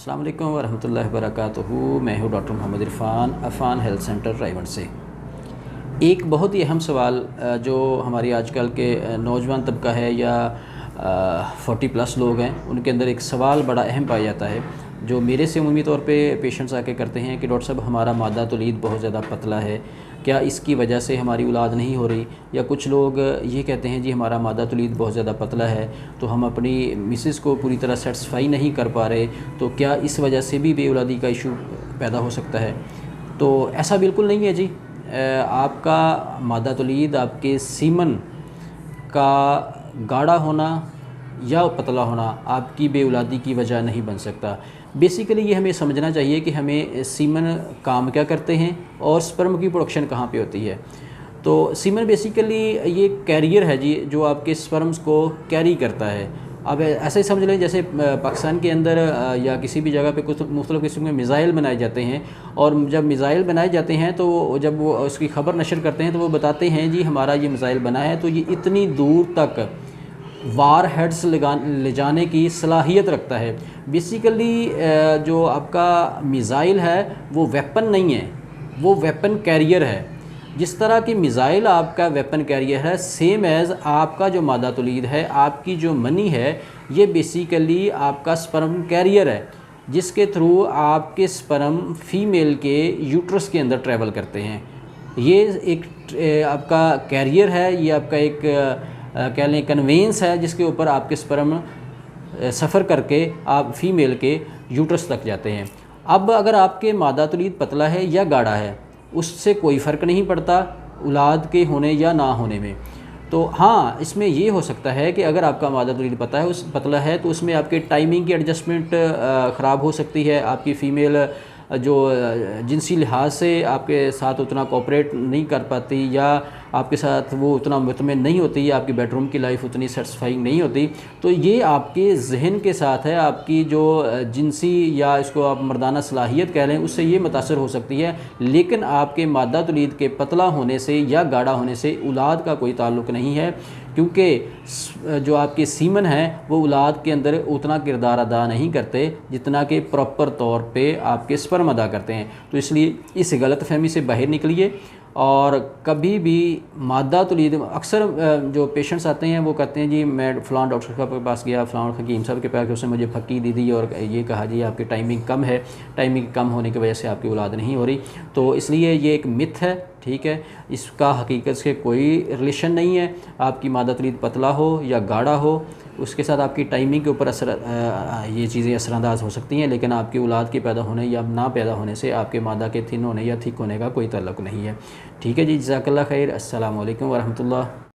अस्सलाम वालेकुम वरहमतुल्लाहि वबरकातुहू। मैं हूँ doctor Mohammad Irfan, Afan health centre Raigarh से। एक बहुत ही अहम सवाल जो हमारी आजकल के नौजवान तबका है या 40+ लोग हैं, उनके अंदर एक सवाल बड़ा अहम पाया जाता है, जो मेरे से उम्मीद तौर पे पेशेंट्स आके करते हैं कि डॉक्टर साहब हमारा मादा तौलीद बहुत ज़्यादा पतला है, क्या इसकी वजह से हमारी औलाद नहीं हो रही। या कुछ लोग ये कहते हैं जी हमारा मादा तौलीद बहुत ज़्यादा पतला है तो हम अपनी मिसेस को पूरी तरह सेटिस्फाई नहीं कर पा रहे, तो क्या इस वजह से भी बेऔलादी का इशू पैदा हो सकता है। तो ऐसा बिल्कुल नहीं है जी। आपका मादा तौलीद आपके सीमन का गाढ़ा होना या पतला होना आपकी बेऔलादी की वजह नहीं बन सकता। बेसिकली ये हमें समझना चाहिए कि हमें सीमन काम क्या करते हैं और स्पर्म की प्रोडक्शन कहाँ पे होती है। तो सीमन बेसिकली ये कैरियर है जी, जो आपके स्पर्म्स को कैरी करता है। अब ऐसे ही समझ लें जैसे पाकिस्तान के अंदर या किसी भी जगह पे कुछ मुख्तलिफ़ किस्म के मिज़ाइल बनाए जाते हैं, और जब मिज़ाइल बनाए जाते हैं तो जब वो उसकी ख़बर नशर करते हैं तो वो बताते हैं जी हमारा ये मिज़ाइल बना है तो ये इतनी दूर तक वार हेड्स ले जाने की सलाहियत रखता है। बेसिकली जो आपका मिज़ाइल है वो वेपन नहीं है, वो वेपन कैरियर है। जिस तरह की मिज़ाइल आपका वेपन कैरियर है, सेम एज़ आपका जो मादा तौलीद है, आपकी जो मनी है, ये बेसिकली आपका स्पर्म कैरियर है, जिसके थ्रू आपके स्पर्म फीमेल के यूट्रस के अंदर ट्रैवल करते हैं। ये एक आपका कैरियर है, ये आपका एक कह लें कन्वेंस है, जिसके ऊपर आपके स्पर्म सफ़र करके आप फीमेल के यूट्रस तक जाते हैं। अब अगर आपके मादा तौलीद पतला है या गाढ़ा है, उससे कोई फ़र्क नहीं पड़ता औलाद के होने या ना होने में। तो हाँ, इसमें ये हो सकता है कि अगर आपका मादा तौलीद पतला है तो उसमें आपके टाइमिंग की एडजस्टमेंट ख़राब हो सकती है। आपकी फ़ीमेल जो जिनसी लिहाज से आपके साथ उतना कोऑपरेट नहीं कर पाती, या आपके साथ वो उतना मुतमिन नहीं होती, या आपकी बेडरूम की लाइफ उतनी सेटिस्फाइंग नहीं होती, तो ये आपके जहन के साथ है, आपकी जो जिनसी या इसको आप मर्दाना सलाहियत कह लें, उससे ये मुतासर हो सकती है। लेकिन आपके मादा तौलीद के पतला होने से या गाढ़ा होने से औलाद का कोई ताल्लुक़ नहीं है, क्योंकि जो आपके सीमन हैं वो औलाद के अंदर उतना किरदार अदा नहीं करते जितना कि प्रॉपर तौर पे आपके स्पर्म अदा करते हैं। तो इसलिए इस गलतफहमी से बाहर निकलिए, और कभी भी मादा तौलीद, अक्सर जो पेशेंट्स आते हैं वो कहते हैं जी मैं फ़लाँ डॉक्टर के पास गया, फ़लाँ हकीम साहब के पास, उसने मुझे फक्की दी थी और ये कहा जी आपकी टाइमिंग कम है, टाइमिंग कम होने की वजह से आपकी औलाद नहीं हो रही। तो इसलिए ये एक मिथ है, ठीक है, इसका हकीकत से कोई रिलेशन नहीं है। आपकी मादा तौलीद पतला हो या गाढ़ा हो, उसके साथ आपकी टाइमिंग के ऊपर ये चीज़ें असरअंदाज हो सकती हैं, लेकिन आपकी औलाद के पैदा होने या ना पैदा होने से आपके मादा के थिन होने या थिक होने का कोई ताल्लुक़ नहीं है। ठीक है जी, जज़ाकल्लाह खैर। अस्सलाम वालेकुम वरहमतुल्लाह।